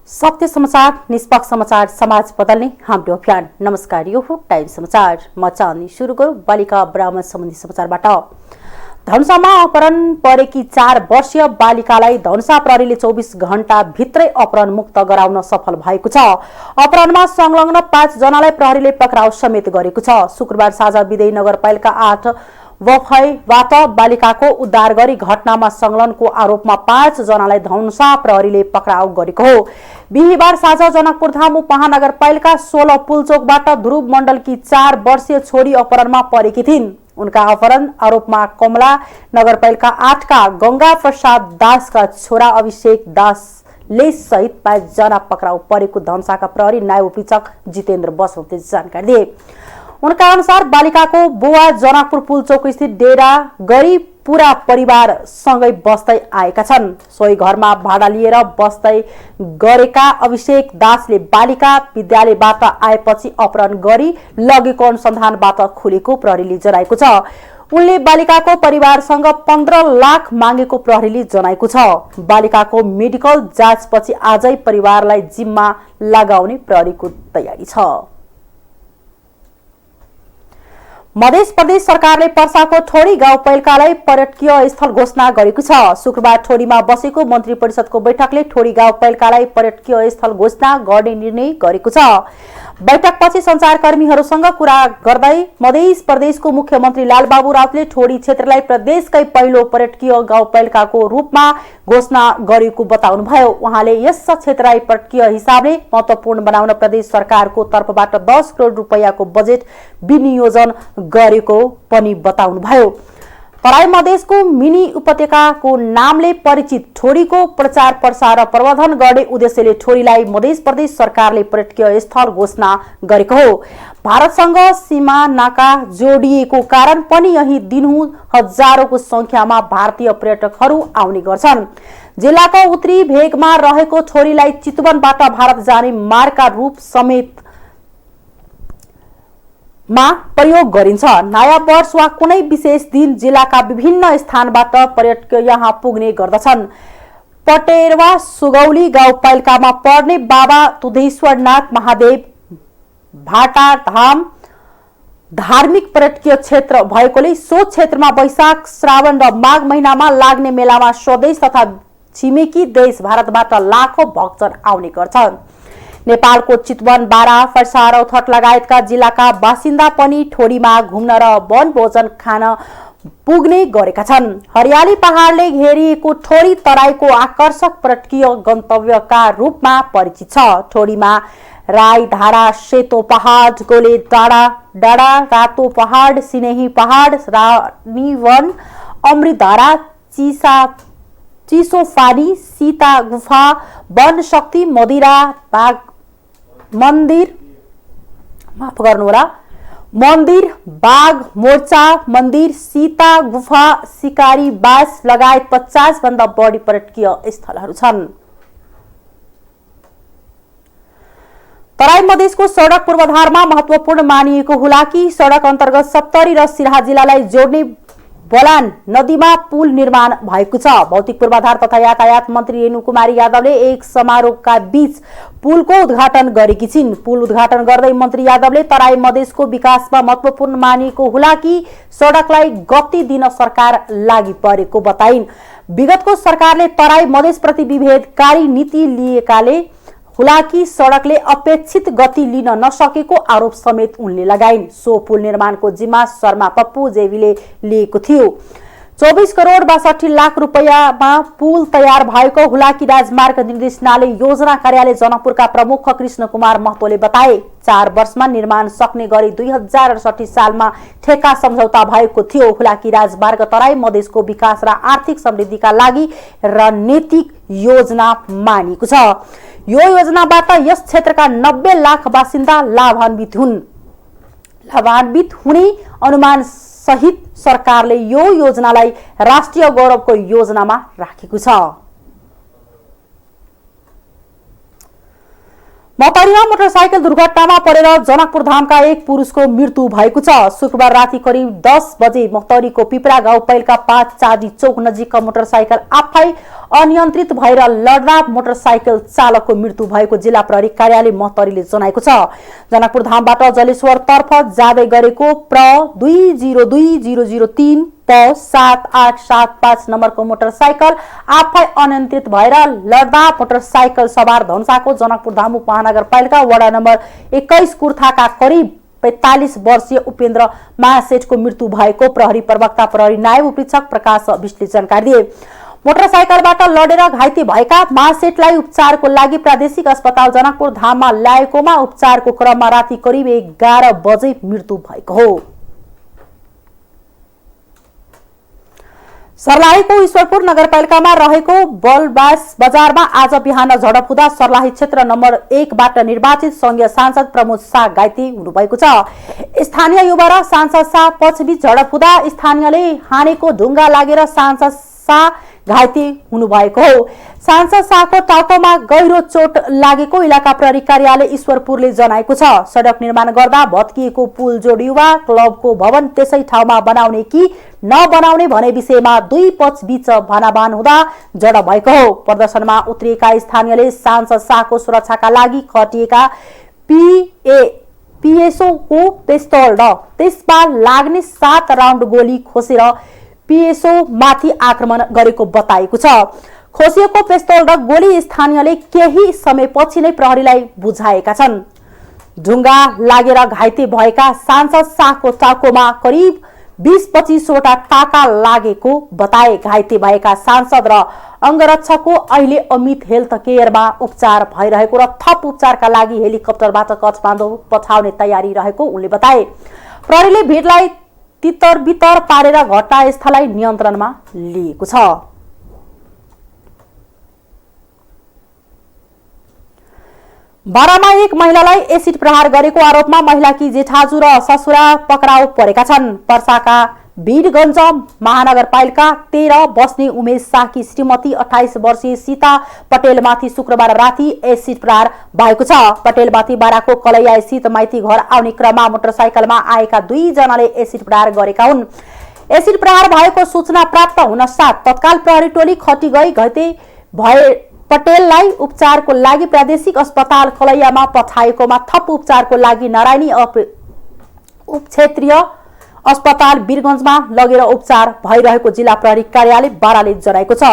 सत्य समाचार, निष्पक्ष समाचार, समाज बदल्ने हाम्रो अभियान। नमस्कार, यो हो टाइम समाचार। म चाँदनी। सुरु गरौँ बालिका बरामद सम्बन्धी समाचारबाट। धनुषामा अपहरण परेकी 4 वर्षीय बालिकालाई धनुषा प्रहरीले 24 घण्टा भित्रै अपहरण मुक्त गराउन सफल भएको छ। अपहरणमा संलग्न 5 जनालाई प्रहरीले पक्राउ समेत गरेको छ। शुक्रबार साँझ विदेही नगरपालिका 8 वफैबाट बालिकाको उद्धार गरी घटनामा संलग्नको आरोपमा 5 जनालाई धनुषा प्रहरीले पक्राउ गरेको हो। बिहिबार साँझ जनकपुरधाम उपमहानगरपालिका 16 पुलचोकबाट ध्रुव मण्डलकी 4 वर्षीय छोरी अपहरणमा परेकी थिइन्। उनका अपहरण आरोपमा कमला नगरपालिका 8 का गंगा प्रसाद दासका छोरा अभिषेक दासले सहित 5 जना पक्राउ परेको धनुषाका प्रहरी नायब उपरीक्षक जितेन्द्र बस्नेतले जानकारी दिए। उनका अनुसार बालिकाको बुवा जनकपुर पुलचोक स्थित डेरा गरी पूरा परिवार सँगै बस्दै आएका छन्। सोही घरमा भाडा लिएर बस्दै गरेका अभिषेक दासले बालिका विद्यालयबाट आएपछि अपहरण गरी लगेको अनुसन्धानबाट खुलेको प्रहरीले जनाएको छ। उनले बालिकाको परिवारसँग 15 लाख मागेको प्रहरीले जनाएको छ। बालिकाको मेडिकल जाँचपछि आजै परिवारलाई जिम्मा लगाउने प्रहरीको तयारी छ। मध्य प्रदेश सरकारले पर्साको ठोडी गाउँपालिकालाई पर्यटकीय स्थल घोषणा गरेको छ। शुक्रबार ठोडीमा बसेको मन्त्री परिषदको बैठकले ठोडी गाउँपालिकालाई पर्यटकीय स्थल घोषणा गर्ने निर्णय गरेको छ। बैठकपछि सञ्चारकर्मीहरूसँग कुरा गर्दै मध्य प्रदेशको मुख्यमन्त्री लालबाबु राउतले ठोडी क्षेत्रलाई प्रदेशकै पहिलो पर्यटकीय गाउँपालिकाको रूपमा घोषणा गरेको बताउनुभयो। उहाँले यस क्षेत्रलाई पर्यटकीय हिसाबले महत्त्वपूर्ण बनाउन प्रदेश सरकारको तर्फबाट 10 करोड रुपैयाँको बजेट विनियोजन गरेको पनि बताउनुभयो। तराई मधेसको मिनी उपत्यकाको नामले परिचित ठोडीको प्रचार प्रसार र प्रवर्धन गर्ने उद्देश्यले ठोडीलाई मध्य प्रदेश सरकारले पर्यटकीय स्थल घोषणा गरेको हो। भारतसँग सीमा नाका जोडिएको कारण पनि यही दिनहुँ हजारौंको संख्यामा भारतीय पर्यटकहरू आउने गर्छन्। जिल्लाको उत्तरी भेगमा रहेको ठोडीलाई चितवनबाट भारत जाने मार्गका रूप समेत मा प्रयोग गरिन्छ। नयाँ वर्ष वा कुनै विशेष दिन जिल्लाका विभिन्न स्थानबाट पर्यटक यहाँ पुग्ने गर्दछन्। पटेरवा सुगौली गाउँपालिकामा पर्ने बाबा तुधेश्वरनाथ महादेव भाटाधाम धार्मिक पर्यटकीय क्षेत्र भएकोले सो क्षेत्रमा वैशाख, श्रावण र माघ महिनामा लाग्ने मेलामा स्वदेश तथा छिमेकी देश भारतबाट लाखौं भक्तजन आउने गर्छन्। नेपालको चितवन, बारा, पर्सा, रौतहट लगायतका जिल्लाका बासिन्दा पनि ठोडीमा घुम्न र वनभोजन खान पुग्ने गरेका छन्। हरियाली पहाडले घेरिएको ठोडी तराईको आकर्षक पर्यटकीय गन्तव्यका रूपमा परिचित छ। ठोडीमा राई धारा, सेतो पहाड, गोले डाँडा, रातो पहाड, सिनेही पहाड, रानीवन, अमृतधारा, चिसो फानी, सीता गुफा, वन शक्ति, मदिरा बाग मन्दिर, बाघ मोर्चा मन्दिर, सीता गुफा, शिकारी बास लगायत 50 भन्दा बढी पर्यटकीय स्थलहरू छन्। तराई मधेसको सडक पूर्वाधारमा महत्वपूर्ण मानिएको हुलाकी सडक अन्तर्गत सप्तरी र सिराहा जिल्लालाई जोड्ने बलान नदीमा पुल निर्माण भएको छ। भौतिक पूर्वाधार तथा यातायात मन्त्री रेणु कुमारी यादवले एक समारोहका बीच पुलको उद्घाटन गरेकी छिन्। पुल उद्घाटन गर्दै मन्त्री यादवले तराई मधेसको विकासमा महत्वपूर्ण मानिएको हुलाकी सडकलाई गति दिन सरकार लागि परेको बताइन्। विगतको सरकारले तराई मधेसप्रति विभेदकारी नीति लिएकाले हुलाकी सडकले अपेक्षित गति लिन नसकेको आरोप समेत उनले लगाइन्। सो पुल निर्माणको जिम्मा शर्मा पप्पू जेवीले लिएको थियो। 24 करोड 62 लाख रुपैयाँमा पुल तयार भएको हुलाकी राजमार्ग निर्देशनालय योजना कार्यालय जनकपुरका प्रमुख कृष्ण कुमार महतोले बताए। 4 वर्षमा निर्माण सक्ने गरी 2068 सालमा ठेक्का सम्झौता भएको थियो। हुलाकी राजमार्ग तराई मधेसको विकास र आर्थिक समृद्धिका लागि रणनीतिक योजना मानिएको छ। यो योजनाबाट यस क्षेत्रका 90 लाख बासिन्दा लाभान्वित हुने अनुमान सहित सरकारले यो योजनालाई राष्ट्रिय गौरवको योजनामा राखेको छ। मकरीमा मोटरसाइकल दुर्घटनामा परेर जनकपुर धामका एक पुरुषको मृत्यु भएको छ। शुक्रबार राति करिब 10 बजे मकरीको पिपरा गाउँपालिका 5 चाँदी चौक नजिकका मोटरसाइकल आफै अनियन्त्रित भएर लड्दा मोटरसाइकल चालकको मृत्यु भएको जिल्ला प्रहरी कार्यालय मकरीले जनाएको छ। जनकपुर धामबाट जलेश्वर तर्फ जाँदै गरेको प्र 202003 7875 नम्बरको मोटरसाइकल आफै अनियन्त्रित भएर लड्दा मोटरसाइकल सवार धनसाको जनकपुर धाम उपमहानगरपालिका वडा नम्बर 21 कुर्थाका करिब 45 वर्षीय उपेन्द्र महासेठको मृत्यु भएको प्रहरी प्रवक्ता प्रहरी नायब उपरीक्षक प्रकाश विष्टले जानकारी दिए। मोटरसाइकलबाट लडेर घाइते भएका महासेठलाई उपचारको लागि प्रादेशिक अस्पताल जनकपुर धाममा ल्याएकोमा उपचारको क्रममा राति करिब 11 बजे मृत्यु भएको हो। सर्लाहीको ईश्वरपुर नगरपालिकामा रहेको बलबास बजारमा आज बिहान झडप हुँदा सर्लाही क्षेत्र नम्बर 1 बाट निर्वाचित संघीय सांसद प्रमोद शाह घाइते हुनुभएको छ। स्थानीय युवा र सांसद शाह पछबीच झडप हुँदा स्थानीयले हानेको ढुङ्गा लागेर सांसद शाह घाइते हुनुभएको हो। सांसद शाहको टाउकोमा गहिरो चोट लागेको इलाका प्रहरी कार्यालय ईश्वरपुरले जनाएको छ। सडक निर्माण गर्दा भत्किएको पुल जोड युवा क्लबको भवन त्यसै ठाउँमा बनाउने कि नबनाउने भन्ने विषयमा दुई पक्ष बीच भनाभान हुँदा झडप भएको हो। प्रदर्शनमा उत्रिएका स्थानीयले सांसद शाहको सुरक्षाका लागि खटिएका पीएसओ को पिस्तौल र त्यसमा लाग्ने 7 राउन्ड गोली खोसेर पीएसओ माथि आक्रमण गरेको बताएको छ। खोसिएको पिस्तौल र गोली स्थानीयले केही समयपछि नै प्रहरीलाई बुझाएका छन्। ढुङ्गा लागेर घाइते भएका सांसद शाहको टाउकोमा करिब 20-25 वटा टाका लागेको बताए। घाइते भएका सांसद र अंगरक्षकको अहिले अमित हेल्थ केयरमा उपचार भइरहेको र थप उपचारका लागि हेलिकप्टरबाट काठमाडौँ पठाउने तयारी रहेको उनले बताए। प्रहरीले भिडलाई तितर बितर पारेर घटनास्थललाई नियन्त्रणमा लिएको छ। बारामा एक महिलालाई एसिड प्रहार गरेको आरोपमा महिलाकी जेठाजु र ससुरा पक्राउ परेका छन्। पर्साका वीरगञ्ज महानगरपालिका 13 बस्ने उमेश शाहकी श्रीमती 28 वर्षीय सीता पटेलमाथि शुक्रबार राति एसिड प्रहार भएको छ। पटेलमाथि बाराको कलैया स्थित माइती घर आउने क्रममा मोटरसाइकलमा आएका 2 जनाले एसिड प्रहार गरेका हुन्। एसिड प्रहार भएको सूचना प्राप्त हुन साथ तत्काल प्रहरी टोली खटी गई घाइते भए पटेललाई उपचारको लागि प्रादेशिक अस्पताल कलैयामा पठाएकोमा थप उपचारको लागि नारायणी उपक्षेत्रीय अस्पताल वीरगञ्जमा लगेर उपचार भइरहेको जिल्ला प्रहरी कार्यालय बाराले जनाएको छ।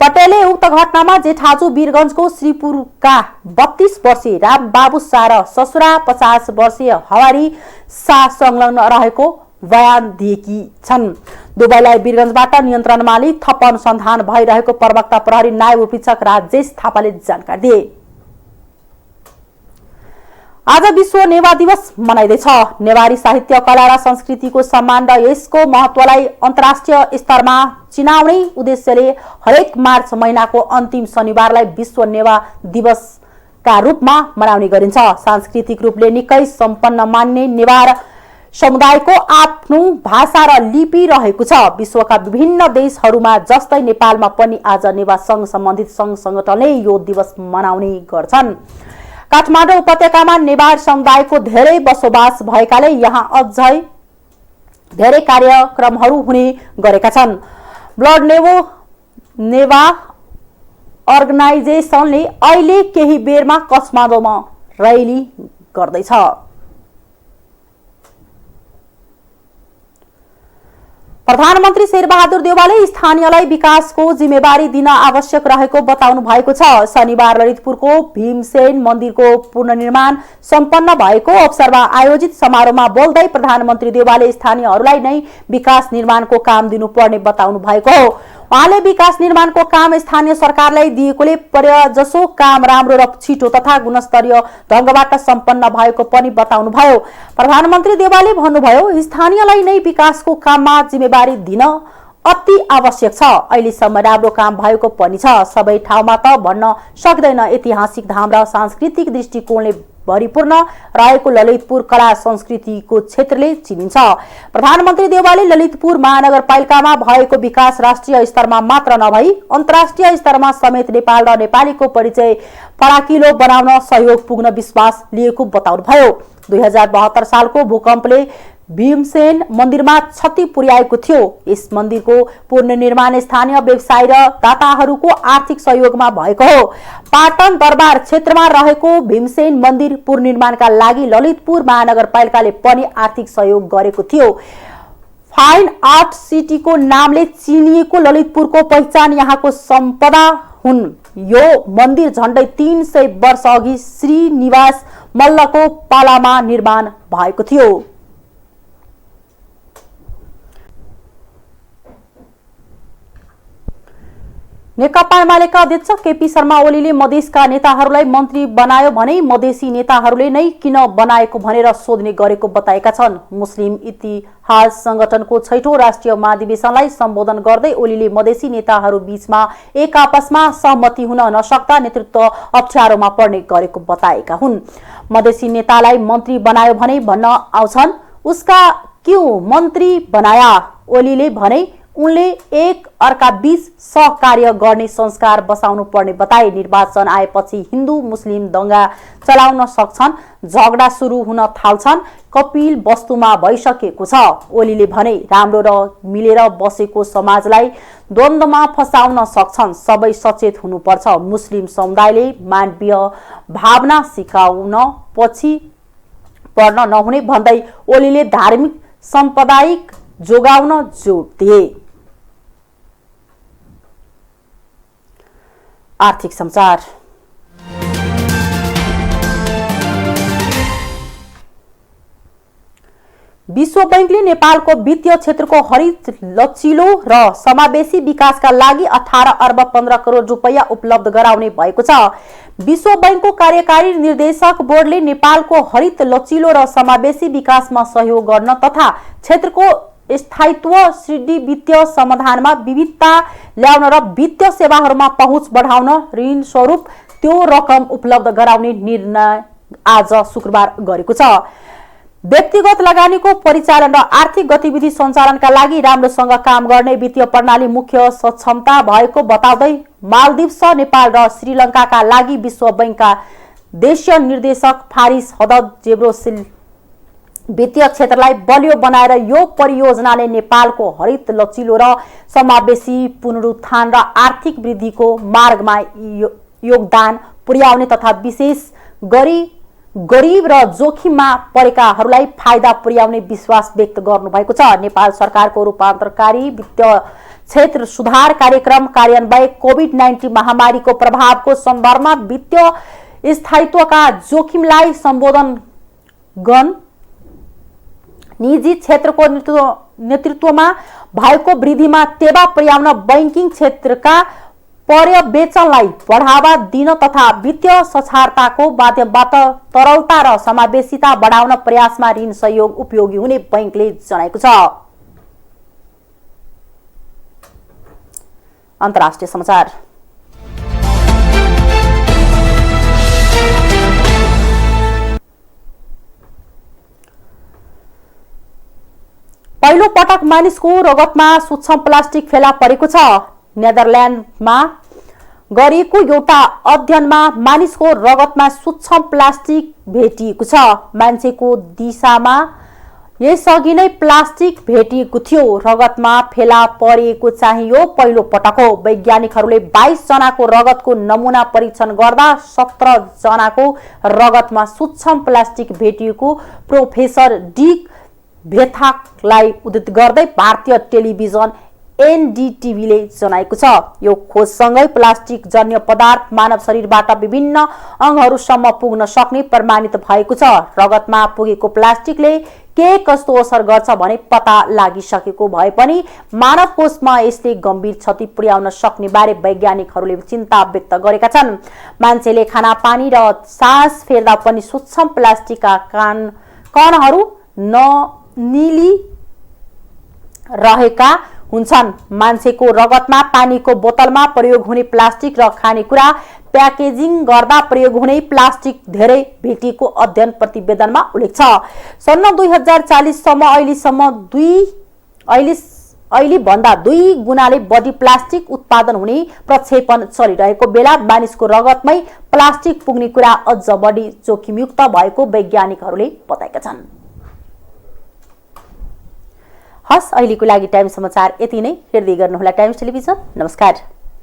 पटेलले उक्त घटनामा जेठाजु वीरगञ्जको श्रीपुरका 32 वर्षीय राम बाबु शाह र ससुरा 50 वर्षीय हवारी शाह संलग्न रहेको बयान दिएकी छन्। दुवैलाई वीरगञ्जबाट नियन्त्रणमा लिई थप अनुसन्धान भइरहेको प्रवक्ता प्रहरी नायब उपरीक्षक राजेश थापाले जानकारी दिए। आज विश्व नेवा दिवस मनाइँदैछ। नेवारी साहित्य कला र संस्कृतिको सम्मान र यसको महत्वलाई अन्तर्राष्ट्रिय स्तरमा चिनाउने उद्देश्यले हरेक मार्च महिनाको अन्तिम शनिबारलाई विश्व नेवा दिवसका रूपमा मनाउने गरिन्छ। सांस्कृतिक रूपले निकै सम्पन्न मान्ने नेवार समुदायको आफ्नो भाषा र लिपि रहेको छ। विश्वका विभिन्न देशहरूमा जस्तै नेपालमा पनि आज नेवा संघ सम्बन्धित संघ संगठनले यो दिवस मनाउने गर्छन्। काठमाडौँ उपत्यकामा नेवार समुदायको धेरै बसोबास भएकाले यहाँ अझै धेरै कार्यक्रमहरू हुने गरेका छन्। ब्लड नेवा अर्गनाइजेसनले अहिले केही बेरमा काठमाडौँमा रैली गर्दैछ। प्रधानमन्त्री शेरबहादुर देउवाले स्थानीयलाई विकासको जिम्मेवारी दिन आवश्यक रहेको बताउनु भएको छ। शनिबार ललितपुरको भीमसेन मन्दिरको पुनर्निर्माण सम्पन्न भएको अवसरमा आयोजित समारोहमा बोल्दै प्रधानमन्त्री देउवाले स्थानीयहरूलाई नै विकास निर्माणको काम दिनुपर्ने बताउनु भएको हो। उहाँले विकास निर्माणको काम स्थानीय सरकारलाई दिएकोले पर्याजसो काम राम्रो र छिटो तथा गुणस्तरीय ढंगबाट सम्पन्न भएको पनि बताउनुभयो। प्रधानमन्त्री देउवाले भन्नुभयो, स्थानीयलाई नै विकासको काममा जिम्मेवारी दिन अति आवश्यक छ। अहिलेसम्म राम्रो काम भएको पनि छ। सबै ठाउँमा त भन्न सक्दैन। ऐतिहासिक धाम र सांस्कृतिक दृष्टिकोणले भरिपूर्ण रहेको ललितपुर कला संस्कृतिको क्षेत्रले चिनिन्छ। प्रधानमन्त्री देउवाले ललितपुर महानगरपालिकामा भएको विकास राष्ट्रिय स्तरमा मात्र नभई अन्तर्राष्ट्रिय स्तरमा समेत नेपाल र नेपालीको परिचय फराकिलो बनाउन सहयोग पुग्न विश्वास लिएको बताउनुभयो। 2072 सालको भूकम्पले भीमसेन मन्दिरमा क्षति पुर्याएको थियो। यस मन्दिरको पुनर्निर्माण स्थानीय व्यवसायी र दाताहरूको आर्थिक सहयोगमा भएको हो। पाटन दरबार क्षेत्रमा रहेको भीमसेन मन्दिर पुनर्निर्माणका लागि ललितपुर महानगरपालिकाले पनि आर्थिक सहयोग गरेको थियो। फाइन आर्ट सिटीको नामले चिनिएको ललितपुरको पहिचान यहाँको सम्पदा हुन्। यो मन्दिर झण्डै 300 वर्ष अघि श्रीनिवास मल्लको पालामा निर्माण भएको थियो। नेकपा एमालेका अध्यक्ष केपी शर्मा ओलीले मधेसका नेताहरूलाई मन्त्री बनायो भने मधेसी नेताहरूले नै किन बनाएको भनेर सोध्ने गरेको बताएका छन्। मुस्लिम इतिहास संगठनको 6औं राष्ट्रिय महाधिवेशनलाई सम्बोधन गर्दै ओलीले मधेसी नेताहरू बीचमा एक आपसमा सहमति हुन नसक्दा नेतृत्व अप्ठ्यारोमा पर्ने गरेको बताएका हुन्। मधेसी नेतालाई मन्त्री बनायो भने भन्न आउँछन् उसका क्यों मन्त्री बनाया। ओलीले भने उनले एक अर्का बीच सहकार्य गर्ने संस्कार बसाउनु पर्ने बताए। निर्वाचन आएपछि हिन्दू मुस्लिम दंगा चलाउन सक्छन्, झगडा सुरु हुन थाल्छन्, कपिल वस्तुमा भइसकेको छ। ओलीले भने राम्रो र मिलेर बसेको समाजलाई द्वन्द्वमा फसाउन सक्छन्, सबै सचेत हुनुपर्छ। मुस्लिम समुदायले मानवीय भावना सिकाउन पछि पर्न नहुने भन्दै ओलीले धार्मिक साम्प्रदायिक जोगाउन जोड दिए। आर्थिक समाचार। विश्व बैंकले नेपालको वित्तीय क्षेत्रको हरित लचिलो र समावेशी विकासका लागि 18 अर्ब 15 करोड रुपैयाँ उपलब्ध गराउने भएको छ। विश्व बैंकको कार्यकारी निर्देशक बोर्डले नेपालको हरित लचिलो र समावेशी विकासमा सहयोग गर्न तथा क्षेत्रको स्थायित्व सृष्टि वित्तीय समाधानमा विविधता ल्याउन र वित्तीय सेवाहरूमा पहुँच बढाउन ऋण स्वरूप त्यो रकम उपलब्ध गराउने निर्णय आज शुक्रबार गरेको छ। व्यक्तिगत लगानीको परिचालन र आर्थिक गतिविधि सञ्चालनका लागि राम्रोसँग काम गर्ने वित्तीय प्रणाली मुख्य सक्षमता भएको बताउँदै मालदिव्स, नेपाल र श्रीलङ्काका लागि विश्व बैंकका देशीय निर्देशक फारिस हदद जेब्रोसिल वित्तीय क्षेत्रलाई बलियो बनाएर यो परियोजनाले नेपालको हरित लचिलो र समावेशी पुनरुत्थान र आर्थिक वृद्धिको मार्गमा योगदान पुर्याउने तथा विशेष गरी गरीब र जोखिममा परेकाहरूलाई फाइदा पुर्याउने विश्वास व्यक्त गर्नुभएको छ। नेपाल सरकारको रूपान्तरकारी वित्तीय क्षेत्र सुधार कार्यक्रम कार्यान्वयन कोभिड-19 महामारीको प्रभावको सन्दर्भमा वित्तीय स्थायित्वका जोखिमलाई सम्बोधन गर्न निजी क्षेत्रको नेतृत्वमा भएको वृद्धिमा टेवा पुर्याउन बैंकिङ क्षेत्रका पर्यवेक्षणलाई बढ़ावा दिन तथा वित्तीय साक्षरताको माध्यमबाट तरलता र समावेशिता बढाउन प्रयासमा ऋण सहयोग उपयोगी हुने बैंकले जनाएको छ। अन्तर्राष्ट्रिय समाचार। पहिलो पटक मानिसको रगतमा सूक्ष्म प्लास्टिक फेला परेको छ। नेदरल्यान्डमा गरिएको एउटा अध्ययनमा मानिसको रगतमा सूक्ष्म प्लास्टिक भेटिएको छ। मान्छेको दिशामा यसअघि नै प्लास्टिक भेटिएको थियो। रगतमा फेला परेको चाहिँ यो पहिलो पटक हो। वैज्ञानिकहरूले 22 जनाको रगतको नमुना परीक्षण गर्दा 17 जनाको रगतमा सूक्ष्म प्लास्टिक भेटिएको प्रोफेसर डिक भेथाकलाई उद्धृत गर्दै भारतीय टेलिभिजन एनडीटीभीले जनाएको छ। यो खोजसँगै प्लास्टिक जन्य पदार्थ मानव शरीरबाट विभिन्न अंगहरूसम्म पुग्न सक्ने प्रमाणित भएको छ। रगतमा पुगेको प्लास्टिकले के कस्तो असर गर्छ भने पत्ता लागिसकेको भए पनि मानव कोषमा यसले गम्भीर क्षति पुर्याउन सक्ने बारे वैज्ञानिकहरूले चिन्ता व्यक्त गरेका छन्। मान्छेले खाना पानी र सास फेर्दा पनि सूक्ष्म प्लास्टिकका कणहरू निली रहेका हुन्छन्। मान्छेको रगतमा पानीको बोतलमा प्रयोग हुने प्लास्टिक र खानेकुरा प्याकेजिङ गर्दा प्रयोग हुने प्लास्टिक धेरै भेटिएको अध्ययन प्रतिवेदनमा उल्लेख छ। सन् 2040 सम्म अहिले भन्दा 2 गुणाले बढी प्लास्टिक उत्पादन हुने प्रक्षेपण चलिरहेको बेला मानिसको रगतमै प्लास्टिक पुग्ने कुरा अझ बढी जोखिमयुक्त भएको वैज्ञानिकहरूले बताएका छन्। हस्, अहिलेको लागि टाइम समाचार यति नै। हेर्दै गर्नुहोला टाइम्स टेलिभिजन। नमस्कार।